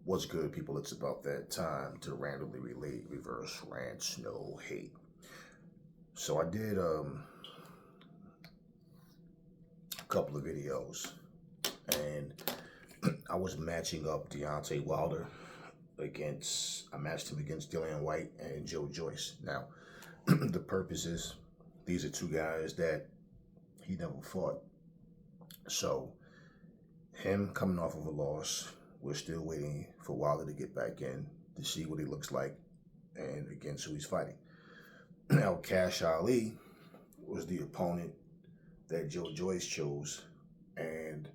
What's good, people? It's about that time to randomly relate, reverse rants, no hate. So I did a couple of videos, and I was matching up Deontay Wilder I matched him against Dillian White and Joe Joyce. Now, the purpose is these are two guys that he never fought. So, him coming off of a loss, we're still waiting for Wilder to get back in to see what he looks like and against who he's fighting. Now, Cash Ali was the opponent that Joe Joyce chose, and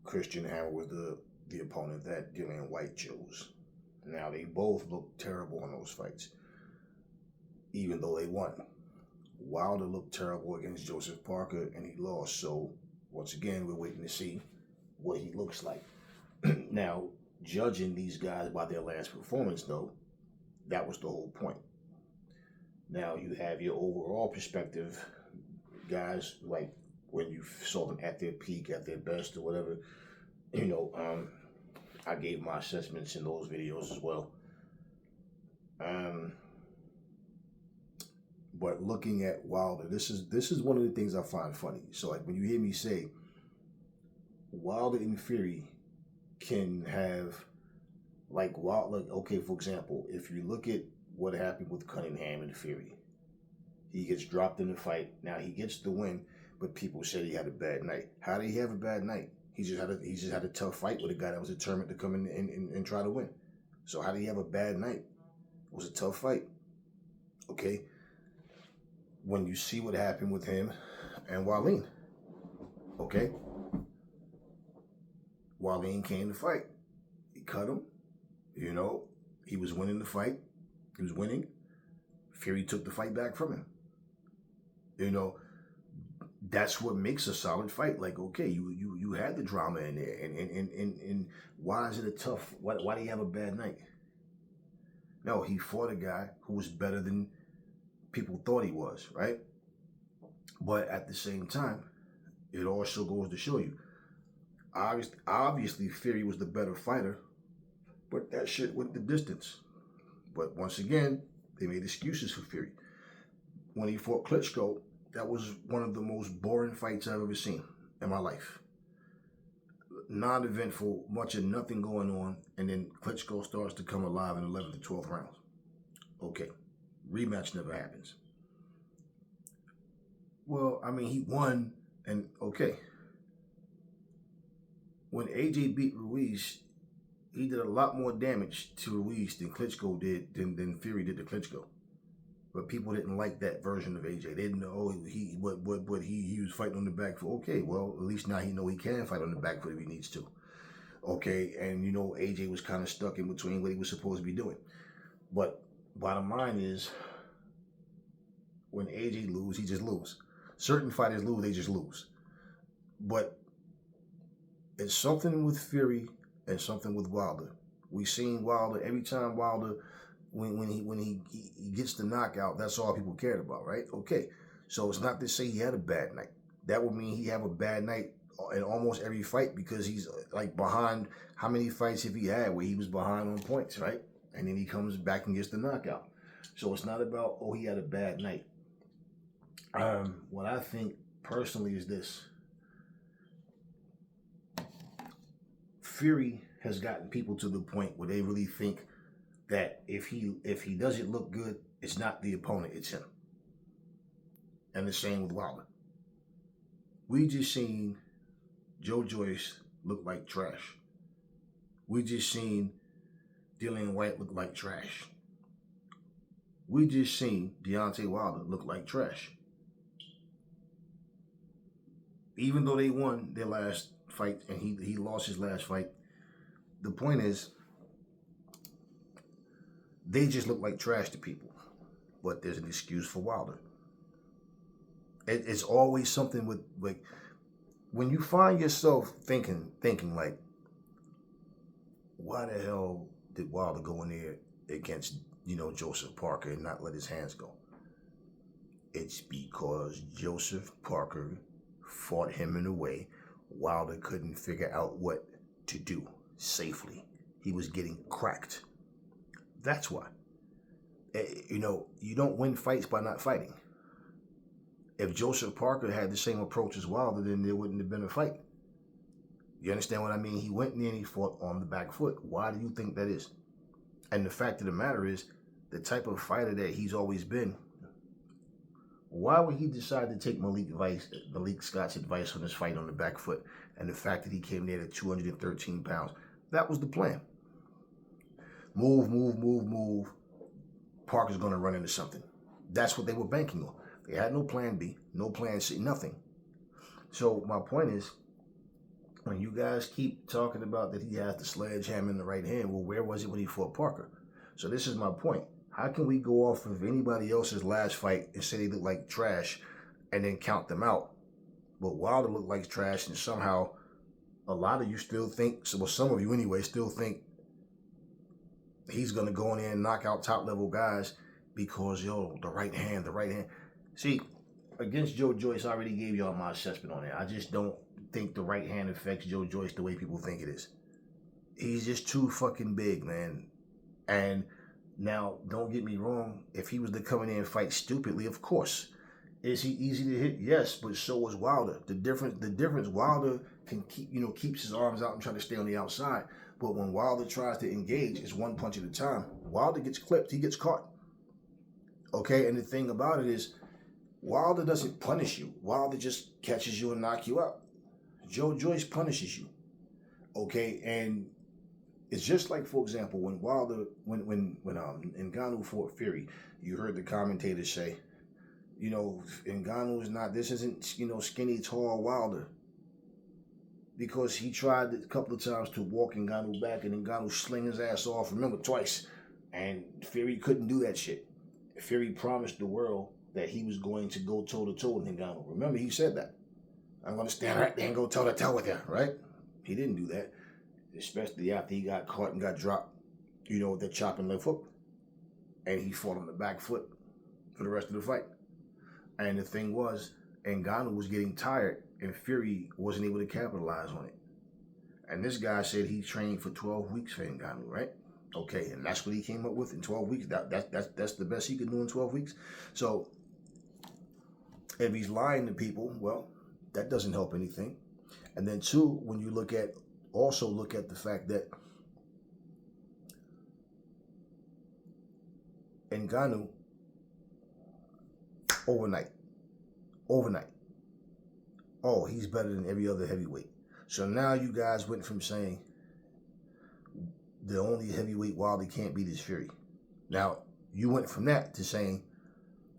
Christian Hammer was the opponent that Dillian White chose. Now, they both looked terrible in those fights, even though they won. Wilder looked terrible against Joseph Parker, and he lost. So, once again, we're waiting to see what he looks like. Now, judging these guys by their last performance, though, that was the whole point. Now, you have your overall perspective, guys, like when you saw them at their peak, at their best, or whatever. I gave my assessments in those videos as well. But looking at Wilder, this is one of the things I find funny. So, like, when you hear me say Wilder and Fury can have okay, for example, if you look at what happened with Cunningham and Fury, he gets dropped in the fight. Now he gets the win, but people said he had a bad night. How did he have a bad night? He just had a tough fight with a guy that was determined to come in and try to win. So how did he have a bad night? It was a tough fight. Okay. When you see what happened with him and Wallin, okay? Wallin came to fight. He cut him. He was winning the fight. He was winning. Fury took the fight back from him. That's what makes a solid fight. Like, okay, you had the drama in there, and why is it a tough? Why do you have a bad night? No, he fought a guy who was better than people thought he was, right? But at the same time, it also goes to show you, obviously Fury was the better fighter, but that shit went the distance. But once again, they made excuses for Fury. When he fought Klitschko, that was one of the most boring fights I've ever seen in my life. Non-eventful, much of nothing going on, and then Klitschko starts to come alive in the 11th to 12th rounds. Okay, rematch never happens. Well, I mean, he won, and okay. When AJ beat Ruiz, he did a lot more damage to Ruiz than Klitschko did, than Fury did to Klitschko. But people didn't like that version of AJ. They didn't know he was fighting on the back foot. Okay, well, at least now he know he can fight on the back foot if he needs to. Okay, and AJ was kind of stuck in between what he was supposed to be doing. But bottom line is, when AJ lose, he just lose. Certain fighters lose, they just lose. But it's something with Fury and something with Wilder. We seen Wilder every time Wilder, when he gets the knockout, that's all people cared about, right? Okay, so it's not to say he had a bad night. That would mean he have a bad night in almost every fight, because he's like behind. How many fights have he had where he was behind on points, right? And then he comes back and gets the knockout. So it's not about, oh, he had a bad night. What I think personally is this. Fury has gotten people to the point where they really think that if he doesn't look good, it's not the opponent, it's him. And the same with Wilder. We just seen Joe Joyce look like trash. We just seen Dillian White look like trash. We just seen Deontay Wilder look like trash. Even though they won their last fight and he lost his last fight, the point is, they just look like trash to people. But there's an excuse for Wilder. It's always something with, like, when you find yourself thinking like, why the hell did Wilder go in there against Joseph Parker and not let his hands go? It's because Joseph Parker fought him in a way Wilder couldn't figure out what to do safely. he was getting cracked. That's why. You know, you don't win fights by not fighting. If Joseph Parker had the same approach as Wilder, then there wouldn't have been a fight. You understand what I mean? He went in there and he fought on the back foot. Why do you think that is? And the fact of the matter is, the type of fighter that he's always been, why would he decide to take Malik Scott's advice on his fight on the back foot? And the fact that he came there at 213 pounds, that was the plan. Move, move, move, move. Parker's going to run into something. That's what they were banking on. They had no plan B, no plan C, nothing. So my point is, when you guys keep talking about that he has the sledgehammer in the right hand, well, where was it when he fought Parker? So this is my point. How can we go off of anybody else's last fight and say they look like trash and then count them out? But Wilder looked like trash, and somehow a lot of you still think, well, some of you anyway, still think he's going to go in there and knock out top-level guys because, yo, the right hand. See, against Joe Joyce, I already gave y'all my assessment on it. I just don't think the right hand affects Joe Joyce the way people think it is. He's just too fucking big, man. And now, don't get me wrong, if he was to come in there and fight stupidly, of course. Is he easy to hit? Yes, but so is Wilder. The difference, Wilder can keeps his arms out and try to stay on the outside. But when Wilder tries to engage, it's one punch at a time. Wilder gets clipped, he gets caught. Okay, and the thing about it is, Wilder doesn't punish you. Wilder just catches you and knocks you out. Joe Joyce punishes you. Okay, and it's just like, for example, when Ngannou fought Fury, you heard the commentators say, you know, Ngannou is not, this isn't, you know, skinny, tall Wilder. Because he tried a couple of times to walk Ngannou back, and Ngannou sling his ass off, remember, twice. And Fury couldn't do that shit. Fury promised the world that he was going to go toe-to-toe with Ngannou. Remember, he said that. I'm going to stand right there and go toe-to-toe with you, right? He didn't do that, especially after he got caught and got dropped, you know, with that chopping left hook. And he fought on the back foot for the rest of the fight. And the thing was, Ngannou was getting tired, and Fury wasn't able to capitalize on it. And this guy said he trained for 12 weeks for Ngannou, right? Okay, and that's what he came up with in 12 weeks. That's the best he could do in 12 weeks. So if he's lying to people, well, that doesn't help anything. And then two, when you look at the fact that Ngannou overnight, oh, he's better than every other heavyweight. So now you guys went from saying the only heavyweight Wilder can't beat is Fury. Now, you went from that to saying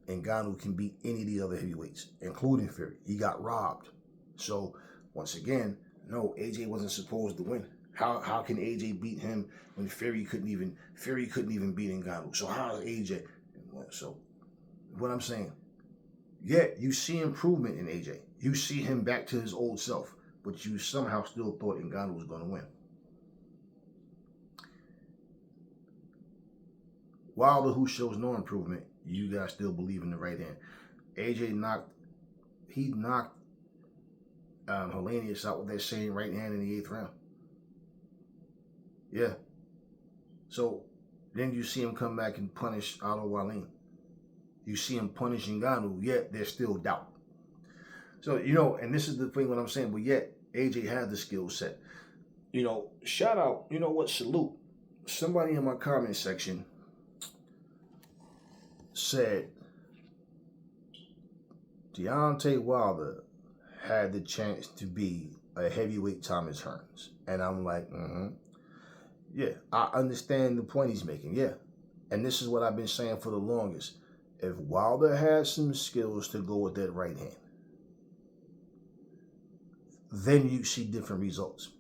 Ngannou can beat any of the other heavyweights, including Fury. He got robbed. So, once again, no, AJ wasn't supposed to win. How can AJ beat him when Fury couldn't even beat Ngannou? So how is AJ? So, what I'm saying, yeah, you see improvement in AJ. You see him back to his old self, but you somehow still thought Ngannou was going to win. Wilder, who shows no improvement, you guys still believe in the right hand. AJ knocked Helenius out with that same right hand in the 8th round. Yeah. So then you see him come back and punish Otto Wallin. You see him punish Ngannou, yet there's still doubt. So, you know, and this is the thing what I'm saying, but yet AJ had the skill set. You know, shout out, you know what, salute. Somebody in my comment section said Deontay Wilder had the chance to be a heavyweight Thomas Hearns. And I'm like, yeah, I understand the point he's making, yeah. And this is what I've been saying for the longest. If Wilder had some skills to go with that right hand, then you see different results.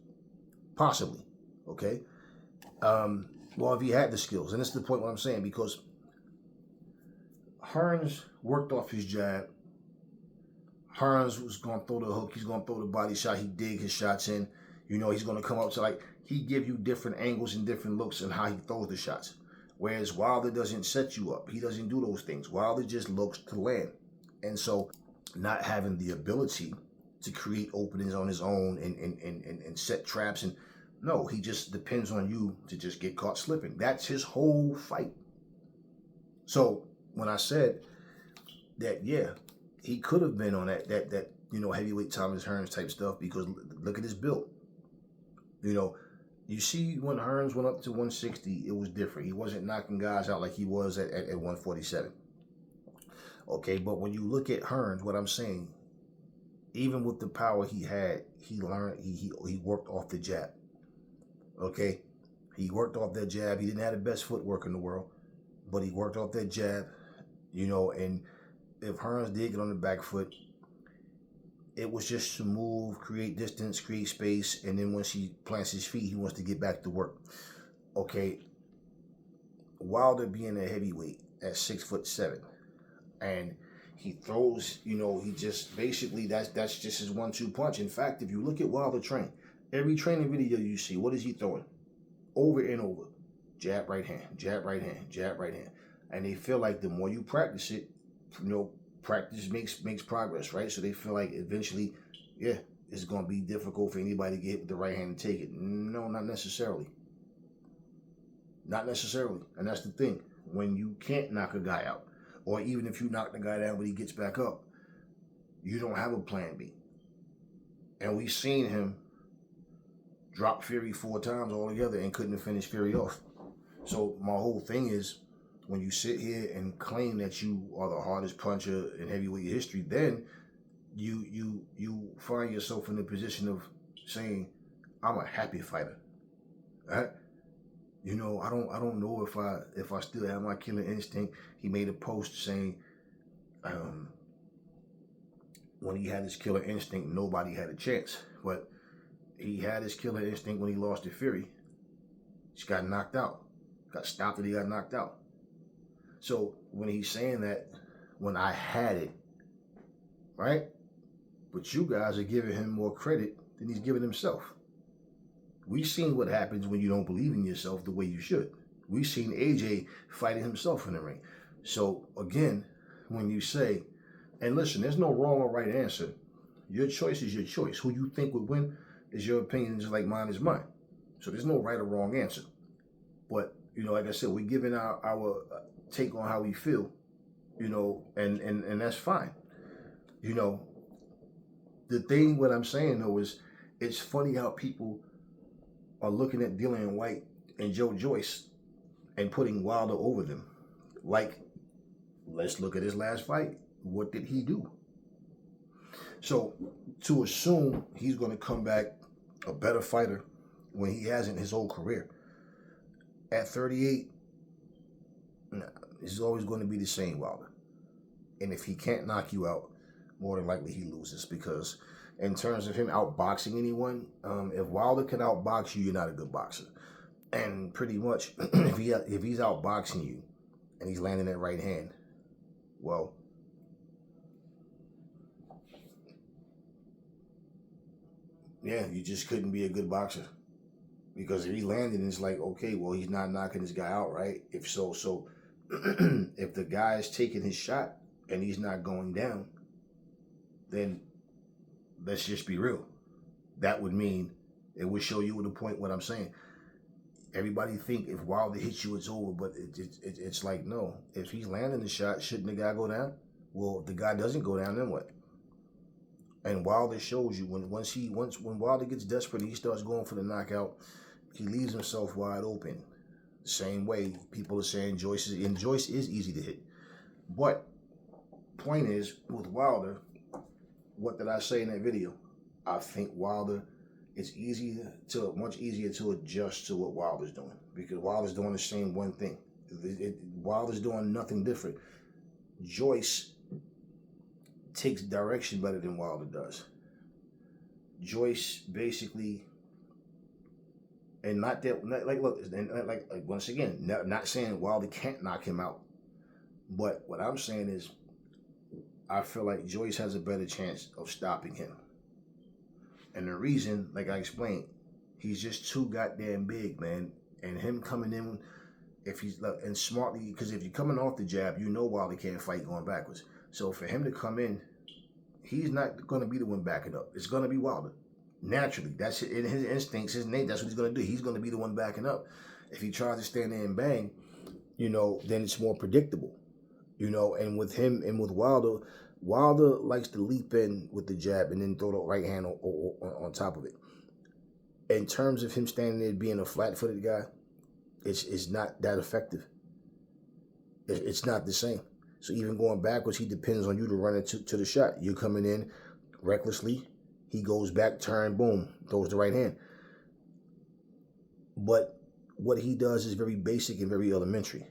Possibly, okay? Well, if he had the skills, and this is the point what I'm saying, because Hearns worked off his jab. Hearns was going to throw the hook. He's going to throw the body shot. He dig his shots in. You know, he's going to come up to, like, he give you different angles and different looks and how he throws the shots. Whereas Wilder doesn't set you up. He doesn't do those things. Wilder just looks to land. And so not having the ability to create openings on his own and set traps, and No, he just depends on you to just get caught slipping. That's his whole fight. So when I said that, yeah, he could have been on that heavyweight Thomas Hearns type stuff, because look at his build. You see, when Hearns went up to 160, it was different. He wasn't knocking guys out like he was at 147. Okay, but when you look at Hearns, what I'm saying, even with the power he had, he learned, he worked off the jab. Okay, he worked off that jab. He didn't have the best footwork in the world, but he worked off that jab, and if Hearns did get on the back foot, it was just to move, create distance, create space, and then once he plants his feet, he wants to get back to work. Okay, Wilder being a heavyweight at 6'7", and he throws, he just basically, that's just his 1-2 punch. In fact, if you look at Wilder train, every training video you see, what is he throwing? Over and over. Jab, right hand, jab, right hand, jab, right hand. And they feel like the more you practice it, practice makes progress, right? So they feel like eventually, yeah, it's going to be difficult for anybody to get hit with the right hand and take it. No, not necessarily. Not necessarily. And that's the thing. When you can't knock a guy out, or even if you knock the guy down when he gets back up, you don't have a plan B. And we've seen him drop Fury 4 times altogether and couldn't finish Fury off. So my whole thing is, when you sit here and claim that you are the hardest puncher in heavyweight history, then you find yourself in the position of saying, I'm a happy fighter. Right? I don't know if I still have my killer instinct. He made a post saying, when he had his killer instinct, nobody had a chance. But he had his killer instinct when he lost to Fury. He just got knocked out. Got stopped and he got knocked out. So when he's saying that, when I had it, right? But you guys are giving him more credit than he's giving himself. We've seen what happens when you don't believe in yourself the way you should. We've seen AJ fighting himself in the ring. So again, when you say, and listen, there's no wrong or right answer. Your choice is your choice. Who you think would win is your opinion, just like mine is mine. So there's no right or wrong answer. But, like I said, we're giving our take on how we feel, and that's fine. The thing, what I'm saying though, is it's funny how people are looking at Dillian Whyte and Joe Joyce and putting Wilder over them. Like, let's look at his last fight. What did he do? So to assume he's going to come back a better fighter when he hasn't his whole career, at 38, it's always going to be the same Wilder. And if he can't knock you out, more than likely he loses, because in terms of him outboxing anyone, if Wilder can outbox you, you're not a good boxer. And pretty much, if he's outboxing you and he's landing that right hand, well, yeah, you just couldn't be a good boxer. Because if he landed, it's like, okay, well, he's not knocking this guy out, right? If so, if the guy is taking his shot and he's not going down, then let's just be real. That would mean, it would show you the point what I'm saying. Everybody think if Wilder hits you, it's over, but it's like, no. If he's landing the shot, shouldn't the guy go down? Well, if the guy doesn't go down, then what? And Wilder shows you, when Wilder gets desperate and he starts going for the knockout, he leaves himself wide open. The same way people are saying Joyce is easy to hit. But point is, with Wilder, what did I say in that video? I think Wilder, it's much easier to adjust to what Wilder's doing, because Wilder's doing the same one thing. Wilder's doing nothing different. Joyce takes direction better than Wilder does. Joyce basically, and once again, not saying Wilder can't knock him out, but what I'm saying is, I feel like Joyce has a better chance of stopping him. And the reason, like I explained, he's just too goddamn big, man. And him coming in, if he's and smartly, because if you're coming off the jab, Wilder can't fight going backwards. So for him to come in, he's not going to be the one backing up. It's going to be Wilder. Naturally, that's in his instincts, his name. That's what he's gonna do. He's gonna be the one backing up. If he tries to stand there and bang, then it's more predictable. And with him and with Wilder, Wilder likes to leap in with the jab and then throw the right hand on top of it. In terms of him standing there being a flat-footed guy, it's not that effective. It's not the same. So even going backwards, he depends on you to run it to the shot. You're coming in recklessly. He goes back, turn, boom, throws the right hand. But what he does is very basic and very elementary.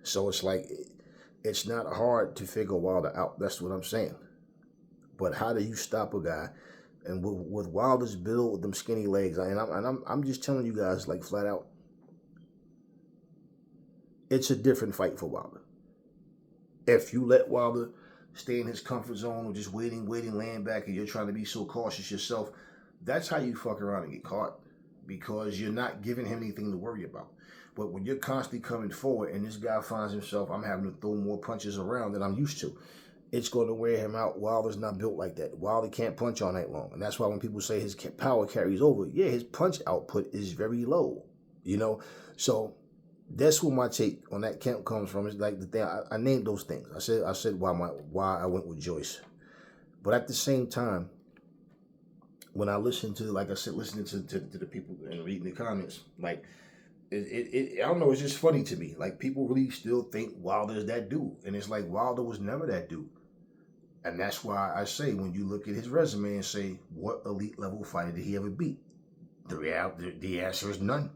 So it's like, it's not hard to figure Wilder out. That's what I'm saying. But how do you stop a guy? And with Wilder's build, with them skinny legs, and I'm just telling you guys, like, flat out, it's a different fight for Wilder. If you let Wilder stay in his comfort zone or just waiting, laying back, and you're trying to be so cautious yourself, that's how you fuck around and get caught, because you're not giving him anything to worry about. But when you're constantly coming forward and this guy finds himself, I'm having to throw more punches around than I'm used to, it's going to wear him out. Wilder's not built like that. Wilder can't punch all night long. And that's why when people say his power carries over, yeah, his punch output is very low, So that's where my take on that camp comes from. It's like the thing, I named those things. I said why I went with Joyce. But at the same time, when I listen to, like I said, listening to the people and reading the comments, like, I don't know, it's just funny to me. Like, people really still think Wilder's that dude. And it's like, Wilder was never that dude. And that's why I say, when you look at his resume and say, what elite level fighter did he ever beat? The answer is none.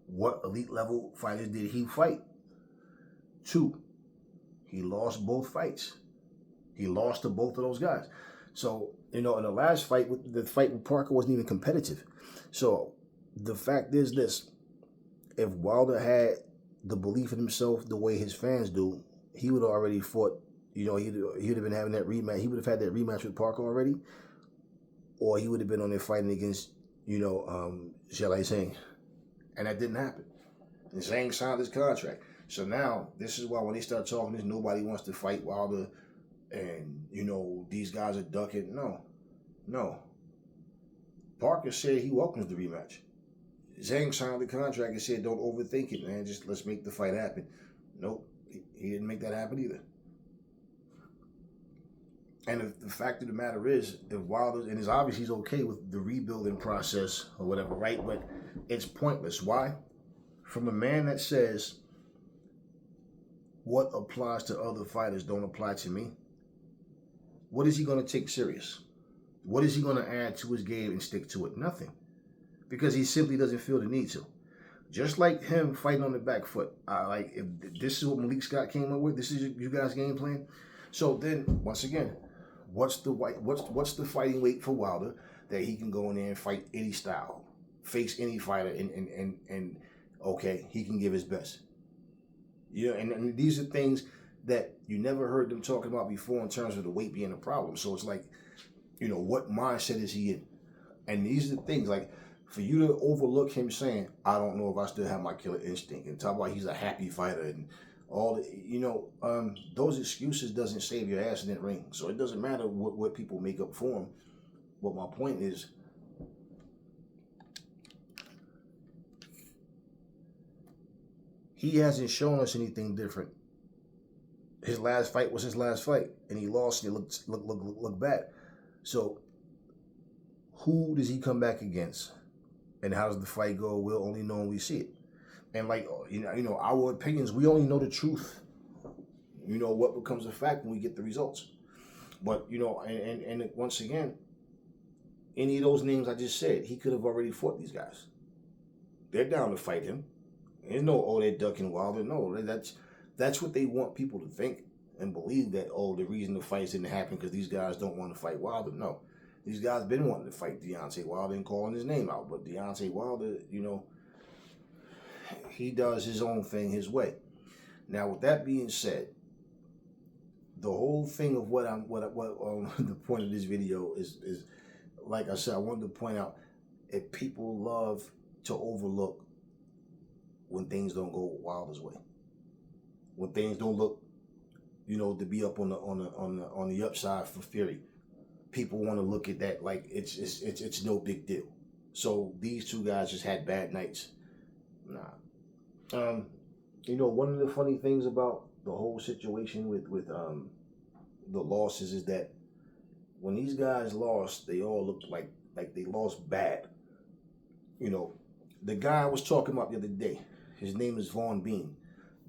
What elite level fighters did he fight? 2. He lost both fights. He lost to both of those guys. So, in the last fight, the fight with Parker wasn't even competitive. So, the fact is this: if Wilder had the belief in himself the way his fans do, he would have already fought. He'd have been having that rematch. He would have had that rematch with Parker already, or he would have been on there fighting against, Zhilei Zhang, and that didn't happen. And Zhang signed his contract. So now this is why when they start talking this, nobody wants to fight Wilder, and these guys are ducking. No. Parker said he welcomes the rematch. Zhang signed the contract and said, don't overthink it, man. Just let's make the fight happen. Nope. He didn't make that happen either. And if the fact of the matter is, if Wilder, and it's obvious he's okay with the rebuilding process or whatever, right? But it's pointless. Why? From a man that says, what applies to other fighters don't apply to me, what is he going to take serious? What is he going to add to his game and stick to it? Nothing. Because he simply doesn't feel the need to. Just like him fighting on the back foot. If this is what Malik Scott came up with, this is you guys' game plan. So then, once again, what's the fighting weight for Wilder that he can go in there and fight any style, face any fighter, and okay, he can give his best. And these are things that you never heard them talking about before in terms of the weight being a problem. So it's like, what mindset is he in? And these are the things, like, for you to overlook him saying, I don't know if I still have my killer instinct, and talk about he's a happy fighter and all, those excuses doesn't save your ass in that ring. So it doesn't matter what people make up for him. But my point is, he hasn't shown us anything different. His last fight was his last fight, and he lost, and it looked bad. So who does he come back against? And how does the fight go? We'll only know when we see it. And our opinions, we only know the truth. What becomes a fact when we get the results. But, and once again, any of those names I just said, he could have already fought these guys. They're down to fight him. There's no, they're ducking Wilder. No, that's what they want people to think and believe, that, the reason the fights didn't happen because these guys don't want to fight Wilder. No. These guys been wanting to fight Deontay Wilder and calling his name out. But Deontay Wilder, he does his own thing his way. Now, with that being said, the whole thing of what the point of this video is, like I said, I wanted to point out, if people love to overlook when things don't go Wilder's way, when things don't look, to be up on the upside for Fury. people want to look at that like it's no big deal. So these two guys just had bad nights. Nah. One of the funny things about the whole situation with the losses is that when these guys lost, they all looked like they lost bad. You know, the guy I was talking about the other day, his name is Vaughn Bean.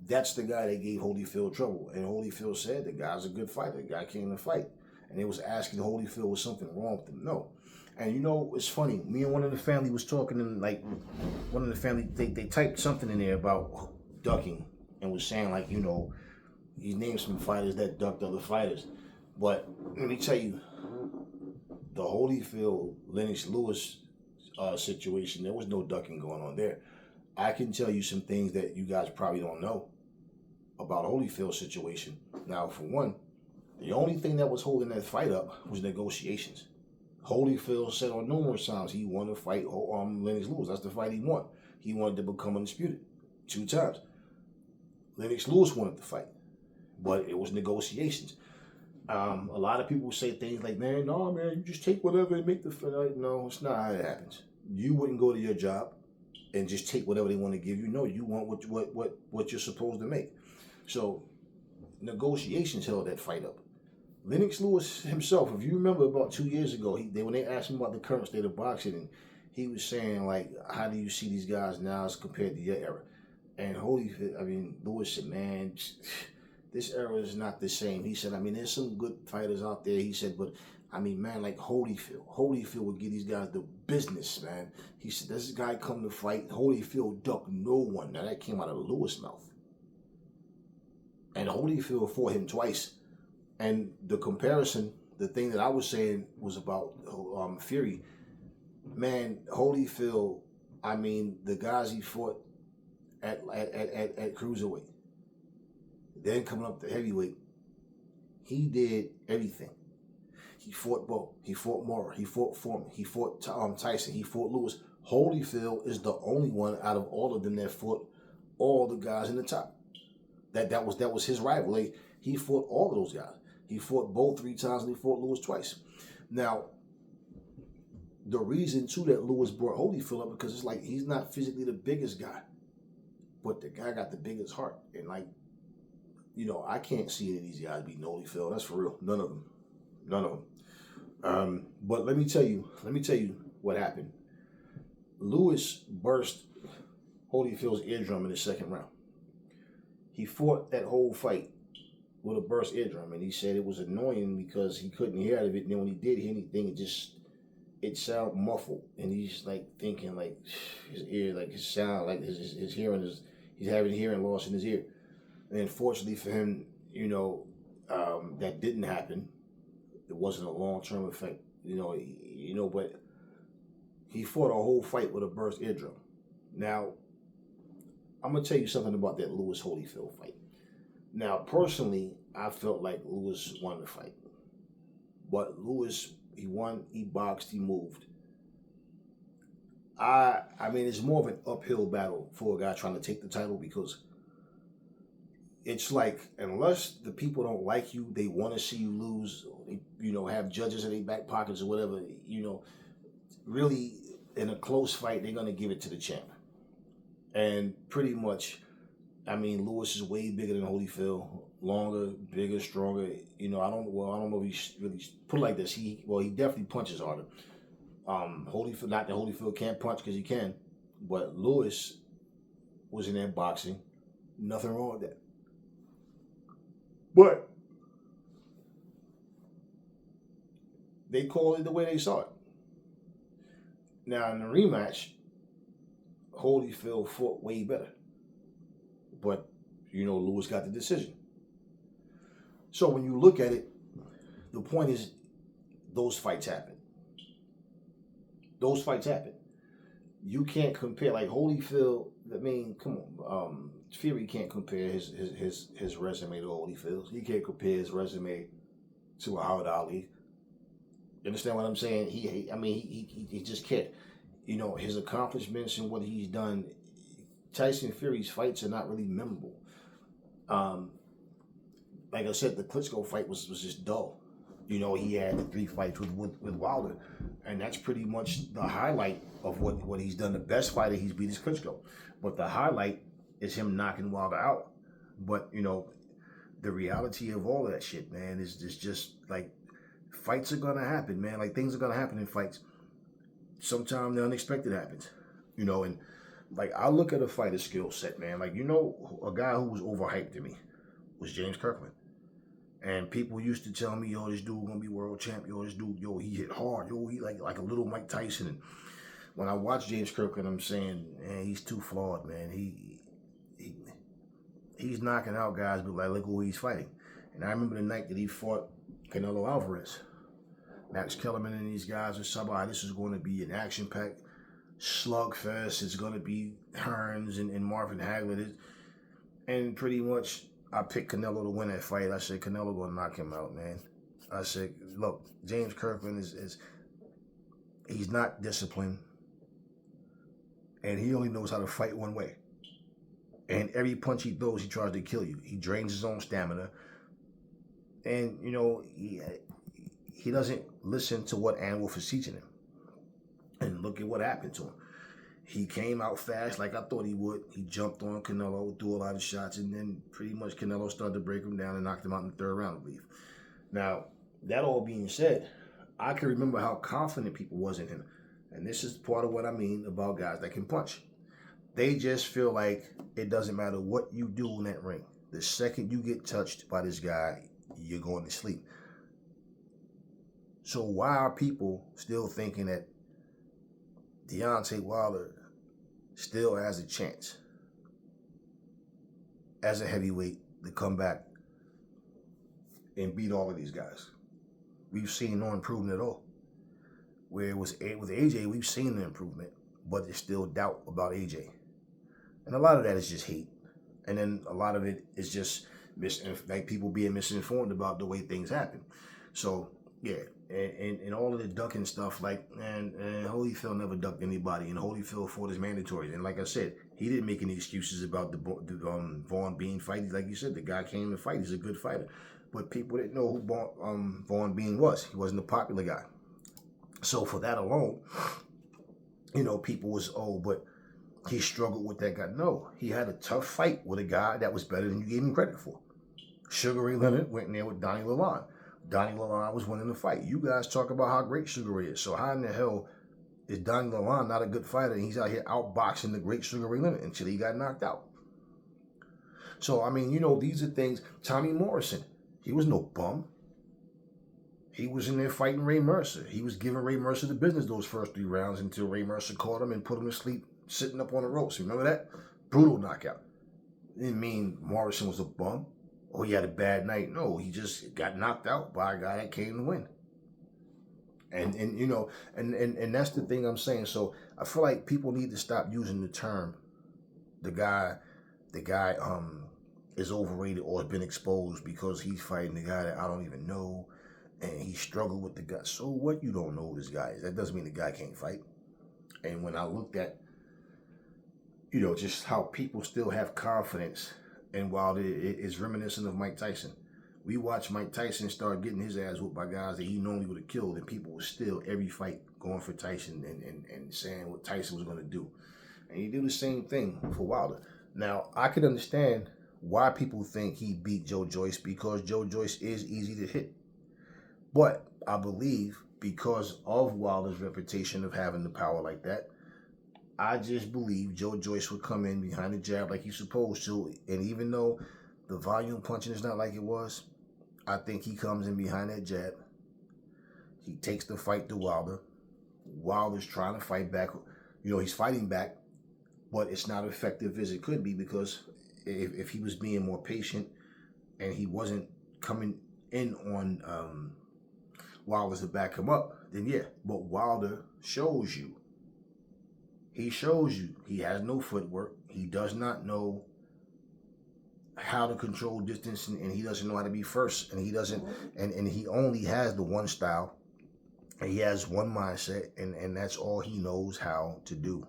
That's the guy that gave Holyfield trouble. And Holyfield said the guy's a good fighter. The guy came to fight. And they was asking Holyfield was something wrong with him. No. And it's funny. Me and one of the family was talking, and like one of the family, they typed something in there about ducking and was saying like, he named some fighters that ducked other fighters. But let me tell you, the Holyfield Lennox Lewis situation, there was no ducking going on there. I can tell you some things that you guys probably don't know about Holyfield's situation. Now, for one, the only thing that was holding that fight up was negotiations. Holyfield said on numerous times he wanted to fight Lennox Lewis. That's the fight he won. He wanted to become undisputed 2 times. Lennox Lewis wanted to fight, but it was negotiations. A lot of people say things like, man, no, man, you just take whatever and make the fight. No, it's not how it happens. You wouldn't go to your job and just take whatever they want to give you. No, you want what you're supposed to make. So negotiations held that fight up. Lennox Lewis himself, if you remember about 2 years ago, when they asked him about the current state of boxing, and he was saying like, how do you see these guys now as compared to your era? And Lewis said, man, this era is not the same. He said, there's some good fighters out there. He said, but man, like Holyfield would give these guys the business, man. He said, this guy come to fight, Holyfield ducked no one. Now that came out of Lewis' mouth. And Holyfield fought him twice. And the comparison, the thing that I was saying was about Fury. Man, Holyfield, the guys he fought at cruiserweight, then coming up to heavyweight, he did everything. He fought Bo, he fought Mora, he fought Foreman, he fought Tyson, he fought Lewis. Holyfield is the only one out of all of them that fought all the guys in the top. That was his rival. Like, he fought all of those guys. He fought Bo 3 times and he fought Lewis twice. Now, the reason too that Lewis brought Holyfield up, because it's like he's not physically the biggest guy, but the guy got the biggest heart. And I can't see any of these guys beating Holyfield. That's for real. None of them. But let me tell you what happened. Lewis burst Holyfield's eardrum in the second round. He fought that whole fight with a burst eardrum, and he said it was annoying because he couldn't hear out of it, and then when he did hear anything, it sounded muffled, and he's like thinking like his ear, like his sound, like his hearing he's having hearing loss in his ear. And unfortunately for him, that didn't happen. It wasn't a long-term effect, but he fought a whole fight with a burst eardrum. Now, I'm going to tell you something about that Lewis Holyfield fight. Now, personally, I felt like Lewis won the fight. But Lewis, he won, he boxed, he moved. It's more of an uphill battle for a guy trying to take the title, because it's like, unless the people don't like you, they want to see you lose, have judges in their back pockets or whatever, really, in a close fight, they're going to give it to the champ. And pretty much, Lewis is way bigger than Holyfield, longer, bigger, stronger. I don't know if he really put it like this. He definitely punches harder. Holyfield, not that Holyfield can't punch, because he can, but Lewis was in there boxing. Nothing wrong with that. But they called it the way they saw it. Now, in the rematch, Holyfield fought way better. But, Lewis got the decision. So when you look at it, the point is, those fights happen. You can't compare, like Holyfield, come on. Fury can't compare his resume to Holyfield's. He can't compare his resume to Muhammad Ali. You understand what I'm saying? He just can't. His accomplishments and what he's done. Tyson Fury's fights are not really memorable. Like I said, the Klitschko fight was just dull. You know, he had the 3 fights with Wilder, and that's pretty much the highlight of what he's done. The best fighter he's beat is Klitschko, but the highlight is him knocking Wilder out. But you know, the reality of all of that shit, man, is just like fights are gonna happen, man. Like things are gonna happen in fights. Sometimes the unexpected happens, you know, and like I look at a fighter's skill set, man. Like, you know, a guy who was overhyped to me was James Kirkland. And people used to tell me, yo, this dude gonna be world champ. Yo, this dude, yo, he hit hard. Yo, he like a little Mike Tyson. And when I watch James Kirkland, I'm saying, man, he's too flawed, man. He's knocking out guys, but like, look who he's fighting. And I remember the night that he fought Canelo Alvarez. Max Kellerman and these guys are somehow, this is going to be an action-packed slugfest. It's going to be Hearns and Marvin Hagler. And pretty much, I picked Canelo to win that fight. I said, Canelo going to knock him out, man. I said, look, James Kirkland he's not disciplined. And he only knows how to fight one way. And every punch he throws, he tries to kill you. He drains his own stamina. And, you know, he doesn't listen to what Ann Wolf is teaching him. And look at what happened to him. He came out fast like I thought he would. He jumped on Canelo, threw a lot of shots, and then pretty much Canelo started to break him down and knocked him out in the third round, I believe. Now, that all being said, I can remember how confident people was in him. And this is part of what I mean about guys that can punch. They just feel like it doesn't matter what you do in that ring. The second you get touched by this guy, you're going to sleep. So why are people still thinking that Deontay Wilder still has a chance as a heavyweight to come back and beat all of these guys? We've seen no improvement at all. Where it was with AJ, we've seen the improvement, but there's still doubt about AJ. And a lot of that is just hate. And then a lot of it is just like people being misinformed about the way things happen. So, yeah, and all of the ducking stuff, like, and Holyfield never ducked anybody, and Holyfield fought his mandatory. And like I said, he didn't make any excuses about the Vaughn Bean fight. Like you said, the guy came to fight. He's a good fighter. But people didn't know who Vaughn Bean was. He wasn't a popular guy. So for that alone, you know, people was, oh, but he struggled with that guy. No, he had a tough fight with a guy that was better than you gave him credit for. Sugar Ray Leonard went in there with Donnie Lalonde. Donnie Lalonde was winning the fight. You guys talk about how great Sugar Ray is. So how in the hell is Donnie Lalonde not a good fighter and he's out here outboxing the great Sugar Ray Leonard until he got knocked out? So, I mean, you know, these are things. Tommy Morrison, he was no bum. He was in there fighting Ray Mercer. He was giving Ray Mercer the business those first 3 rounds until Ray Mercer caught him and put him to sleep sitting up on the ropes. Remember that? Brutal knockout. Didn't mean Morrison was a bum or he had a bad night. No, he just got knocked out by a guy that came to win. And you know, and that's the thing I'm saying. So I feel like people need to stop using the term the guy is overrated or has been exposed because he's fighting the guy that I don't even know and he struggled with the guy. So what? You don't know who this guy is. That doesn't mean the guy can't fight. And when I looked at, you know, just how people still have confidence, and while it is reminiscent of Mike Tyson, we watched Mike Tyson start getting his ass whooped by guys that he normally would have killed, and people were still every fight going for Tyson and saying what Tyson was going to do. And he did the same thing for Wilder. Now, I can understand why people think he beat Joe Joyce because Joe Joyce is easy to hit. But I believe because of Wilder's reputation of having the power like that, I just believe Joe Joyce would come in behind the jab like he's supposed to. And even though the volume punching is not like it was, I think he comes in behind that jab. He takes the fight to Wilder. Wilder's trying to fight back. You know, he's fighting back, but it's not effective as it could be because if he was being more patient and he wasn't coming in on Wilder to back him up, then yeah. But Wilder shows you. He shows you he has no footwork. He does not know how to control distance, and he doesn't know how to be first. And he doesn't, and he only has the one style. And he has one mindset, and that's all he knows how to do.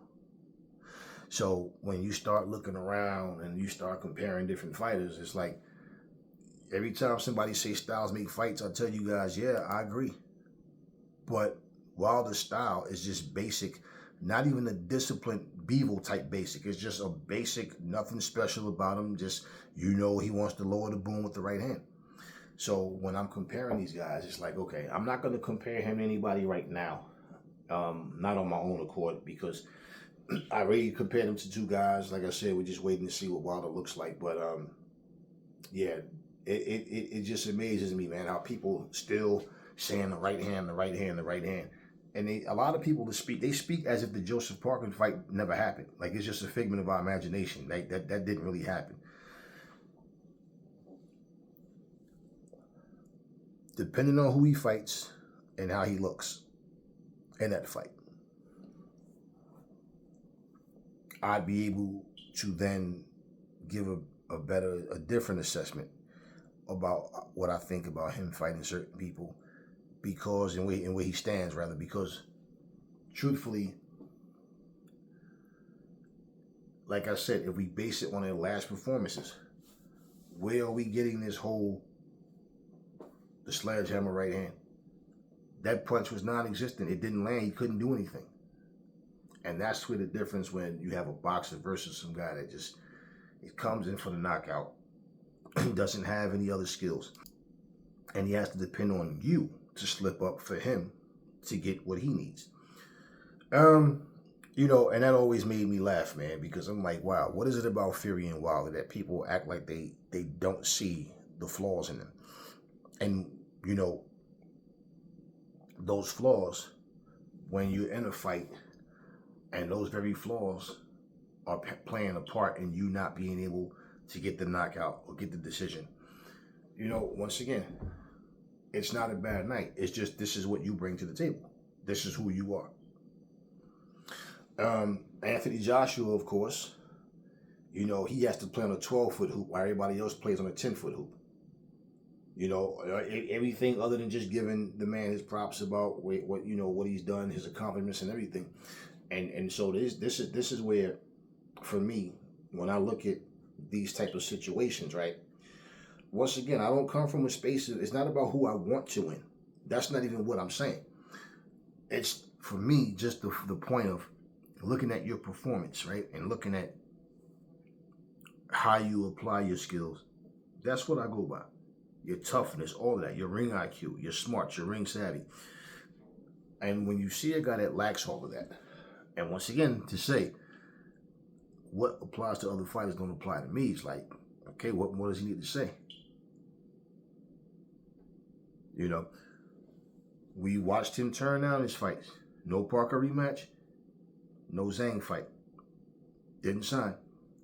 So when you start looking around and you start comparing different fighters, it's like Every time somebody say styles make fights, I tell you guys, yeah, I agree. But Wilder's style is just basic, not even a disciplined Bivol type basic. It's just a basic, nothing special about him. Just, he wants to lower the boom with the right hand. So when I'm comparing these guys, it's like, okay, I'm not going to compare him to anybody right now. Not on my own accord, because I already compared him to two guys. Like I said, we're just waiting to see what Wilder looks like. But yeah, it just amazes me, man, how people still saying the right hand, the right hand, the right hand. And a lot of people they speak as if the Joseph Parker fight never happened. Like it's just a figment of our imagination. Like that didn't really happen. Depending on who he fights and how he looks in that fight, I'd be able to then give a different assessment about what I think about him fighting certain people, because in where he stands, rather, because truthfully, like I said, if we base it on their last performances, where are we getting this the sledgehammer right hand? That punch was non-existent. It didn't land. He couldn't do anything. And that's where the difference when you have a boxer versus some guy that just, it comes in for the knockout, doesn't have any other skills, and he has to depend on you to slip up for him to get what he needs. And that always made me laugh, man, because I'm like, wow, what is it about Fury and Wilder that people act like they don't see the flaws in them? And, those flaws, when you're in a fight, and those very flaws are playing a part in you not being able to get the knockout or get the decision. Once again, it's not a bad night. It's just, this is what you bring to the table. This is who you are. Anthony Joshua, of course, he has to play on a 12-foot hoop while everybody else plays on a 10-foot hoop. Everything other than just giving the man his props about what he's done, his accomplishments and everything. And so this is where, for me, when I look at these type of situations, right? Once again, I don't come from a space it's not about who I want to win. That's not even what I'm saying. It's, for me, just the point of looking at your performance, right? And looking at how you apply your skills. That's what I go by. Your toughness, all of that, your ring IQ, your smart, your ring savvy. And when you see a guy that lacks all of that, and once again, to say what applies to other fighters don't apply to me, it's like, okay, what more does he need to say? We watched him turn down his fights. No Parker rematch, no Zhang fight. Didn't sign.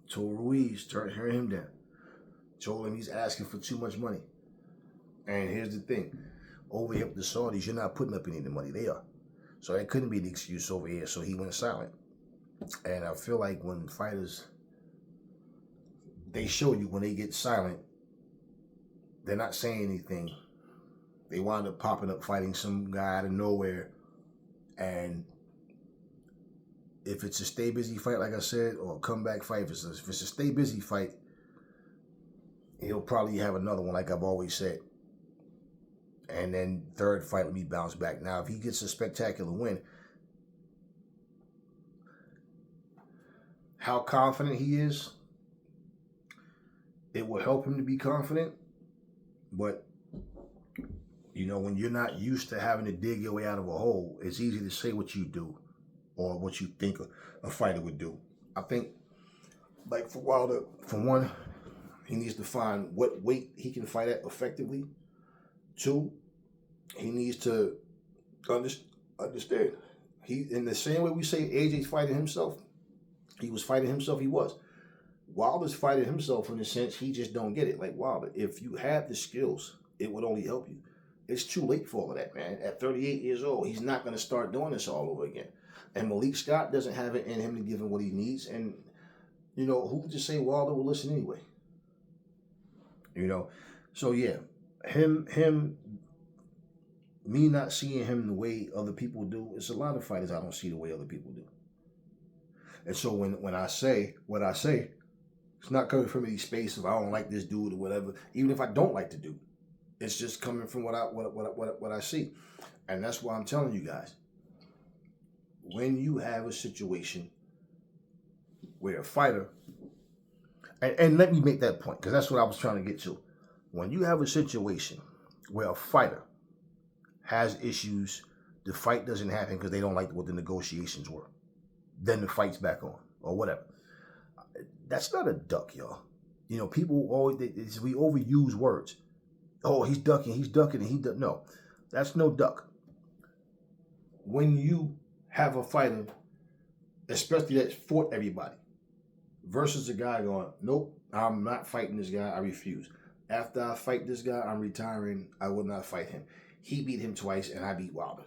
Told Ruiz, turned him down. Told him he's asking for too much money. And here's the thing. Over here with the Saudis, you're not putting up any of the money. They are. So that couldn't be the excuse over here. So he went silent. And I feel like when fighters, they show you when they get silent, they're not saying anything. They wind up popping up fighting some guy out of nowhere. And if it's a stay busy fight, like I said, or a comeback fight, if it's a stay busy fight, he'll probably have another one, like I've always said. And then third fight, let me bounce back. Now, if he gets a spectacular win, how confident he is, it will help him to be confident. But, when you're not used to having to dig your way out of a hole, it's easy to say what you do or what you think a fighter would do. I think, like for Wilder, for one, he needs to find what weight he can fight at effectively. Two, he needs to understand. He, in the same way we say AJ's fighting himself, he was fighting himself, he was. Wilder's fighting himself in the sense he just don't get it. Like, Wilder, if you have the skills, it would only help you. It's too late for all of that, man. At 38 years old, he's not going to start doing this all over again. And Malik Scott doesn't have it in him to give him what he needs. And, who to say Wilder will listen anyway? So yeah, me not seeing him the way other people do, it's a lot of fighters I don't see the way other people do. And so when I say what I say, It's not coming from any space of I don't like this dude or whatever. Even if I don't like the dude, it's just coming from what I see, and that's why I'm telling you guys. When you have a situation where a fighter, and let me make that point because that's what I was trying to get to. When you have a situation where a fighter has issues, the fight doesn't happen because they don't like what the negotiations were, then the fight's back on or whatever. That's not a duck, y'all. You know, people always, we overuse words. Oh, he's ducking, and he does. No, that's no duck. When you have a fighter, especially that fought everybody, versus a guy going, nope, I'm not fighting this guy, I refuse. After I fight this guy, I'm retiring, I will not fight him. He beat him twice and I beat Wilder.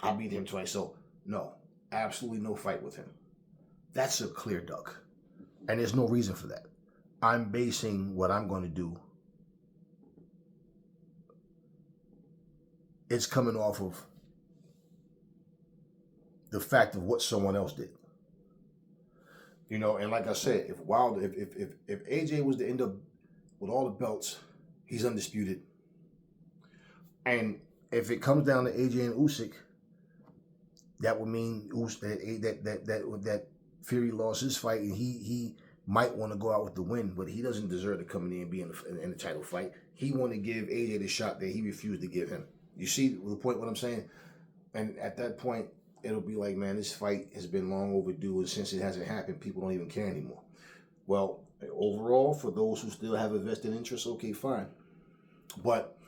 I beat him twice, so no, absolutely no fight with him. That's a clear duck. And there's no reason for that. I'm basing what I'm going to do. It's coming off of the fact of what someone else did. You know, and like I said, if Wilder, if AJ was to end up with all the belts, he's undisputed. And if it comes down to AJ and Usyk, that would mean that Fury lost his fight, and he might want to go out with the win, but he doesn't deserve to come in there and be in the title fight. He wanted to give AJ the shot that he refused to give him. You see the point? What I'm saying? And at that point, it'll be like, man, this fight has been long overdue, and since it hasn't happened, people don't even care anymore. Well, overall, for those who still have a vested interest, okay, fine. But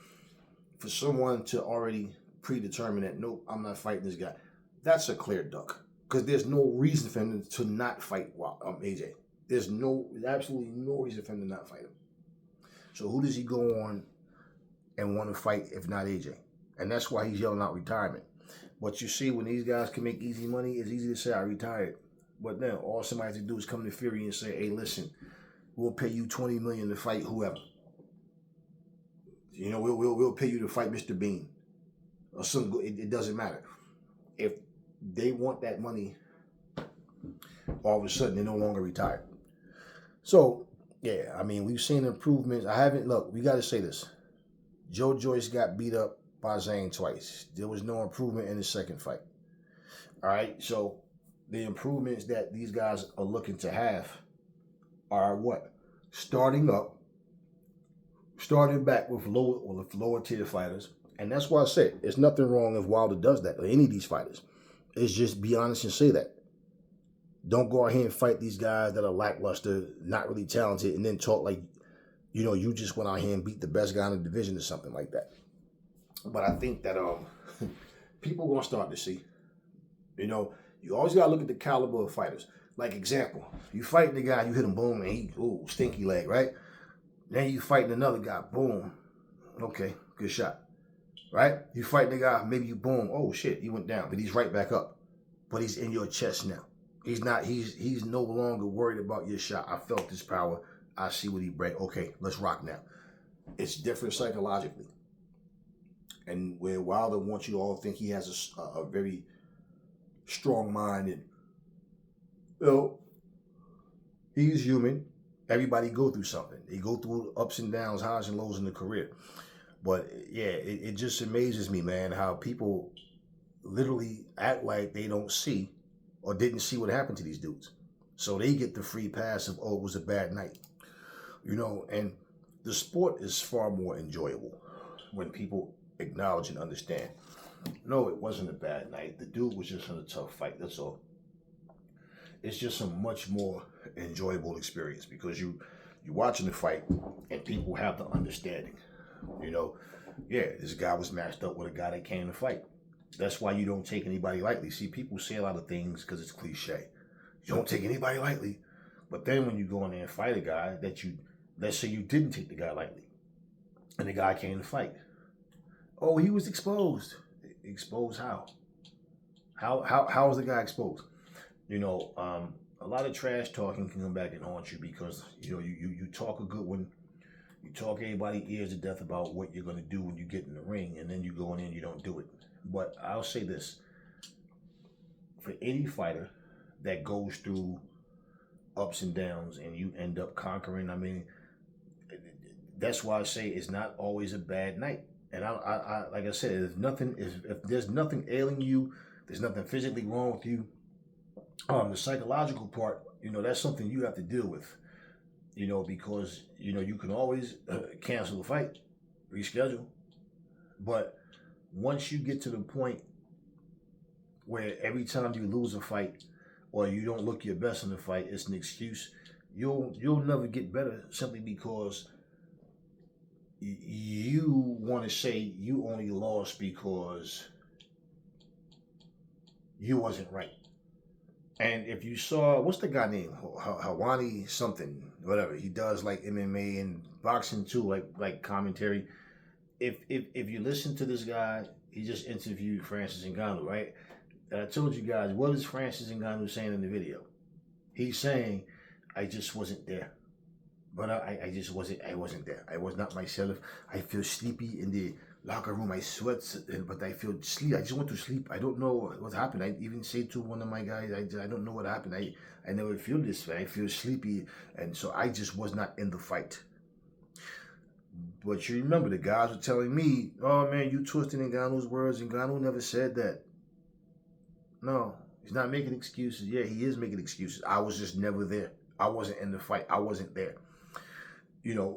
for someone to already predetermine that, nope, I'm not fighting this guy, that's a clear duck. Because there's no reason for him to not fight AJ. There's absolutely no reason for him to not fight him. So who does he go on and want to fight if not AJ? And that's why he's yelling out retirement. But you see, when these guys can make easy money, it's easy to say, I retired. But then all somebody has to do is come to Fury and say, hey, listen, we'll pay you $20 million to fight whoever. You know, we'll pay you to fight Mr. Bean. Or some, it doesn't matter. If they want that money, all of a sudden they're no longer retired. So, yeah, I mean, we've seen improvements. Look, we got to say this. Joe Joyce got beat up by Zane twice. There was no improvement in the second fight. All right, so the improvements that these guys are looking to have are what? Starting back with lower tier fighters. And that's why I said there's nothing wrong if Wilder does that, or any of these fighters. It's just be honest and say that. Don't go out here and fight these guys that are lackluster, not really talented, and then talk like, you know, you just went out here and beat the best guy in the division or something like that. But I think that people are going to start to see. You know, you always got to look at the caliber of fighters. Like, example, you fighting the guy, you hit him, boom, and he, stinky leg, right? Then you fighting another guy, boom. Okay, good shot. Right? You fighting the guy, maybe you boom, oh shit, he went down, but he's right back up. But he's in your chest now. He's no longer worried about your shot. I felt his power. I see what he break. Okay, let's rock now. It's different psychologically. And where Wilder wants you to all think he has a very strong mind, and you know, he's human. Everybody go through something. They go through ups and downs, highs and lows in their career. But yeah, it just amazes me, man, how people literally act like they don't see or didn't see what happened to these dudes. So they get the free pass of, oh, it was a bad night. You know, and the sport is far more enjoyable when people acknowledge and understand. No, it wasn't a bad night. The dude was just in a tough fight, that's all. It's just a much more enjoyable experience because you're watching the fight and people have the understanding. You know, yeah, this guy was matched up with a guy that came to fight. That's why you don't take anybody lightly. See, people say a lot of things because it's cliche. You don't take anybody lightly. But then when you go in there and fight a guy that let's say you didn't take the guy lightly, and the guy came to fight. Oh, he was exposed. Exposed how? How was the guy exposed? You know, a lot of trash talking can come back and haunt you because, you know, you talk a good one. You talk everybody ears to death about what you're going to do when you get in the ring, and then you go in and you don't do it. But I'll say this. For any fighter that goes through ups and downs, and you end up conquering. I mean, that's why I say it's not always a bad night. And I like I said, if there's nothing ailing you, there's nothing physically wrong with you. The psychological part, that's something you have to deal with. Because you can always cancel the fight, reschedule. But once you get to the point where every time you lose a fight or you don't look your best in the fight, it's an excuse, you'll never get better simply because you want to say you only lost because you wasn't right. And if you saw, what's the guy named Hawani something, whatever, he does like MMA and boxing too, like commentary. If you listen to this guy, he just interviewed Francis Ngannou, right? And I told you guys, what is Francis Ngannou saying in the video? He's saying, I just wasn't there. But I just wasn't there. I was not myself. I feel sleepy in the locker room. I sweat, but I feel sleep. I just went to sleep. I don't know what happened. I even say to one of my guys, I don't know what happened. I never feel this way. I feel sleepy. And so I just was not in the fight. But you remember, the guys were telling me, oh man, you twisting Ngannou's words. Ngannou never said that. No, he's not making excuses. Yeah, he is making excuses. I was just never there. I wasn't in the fight. I wasn't there.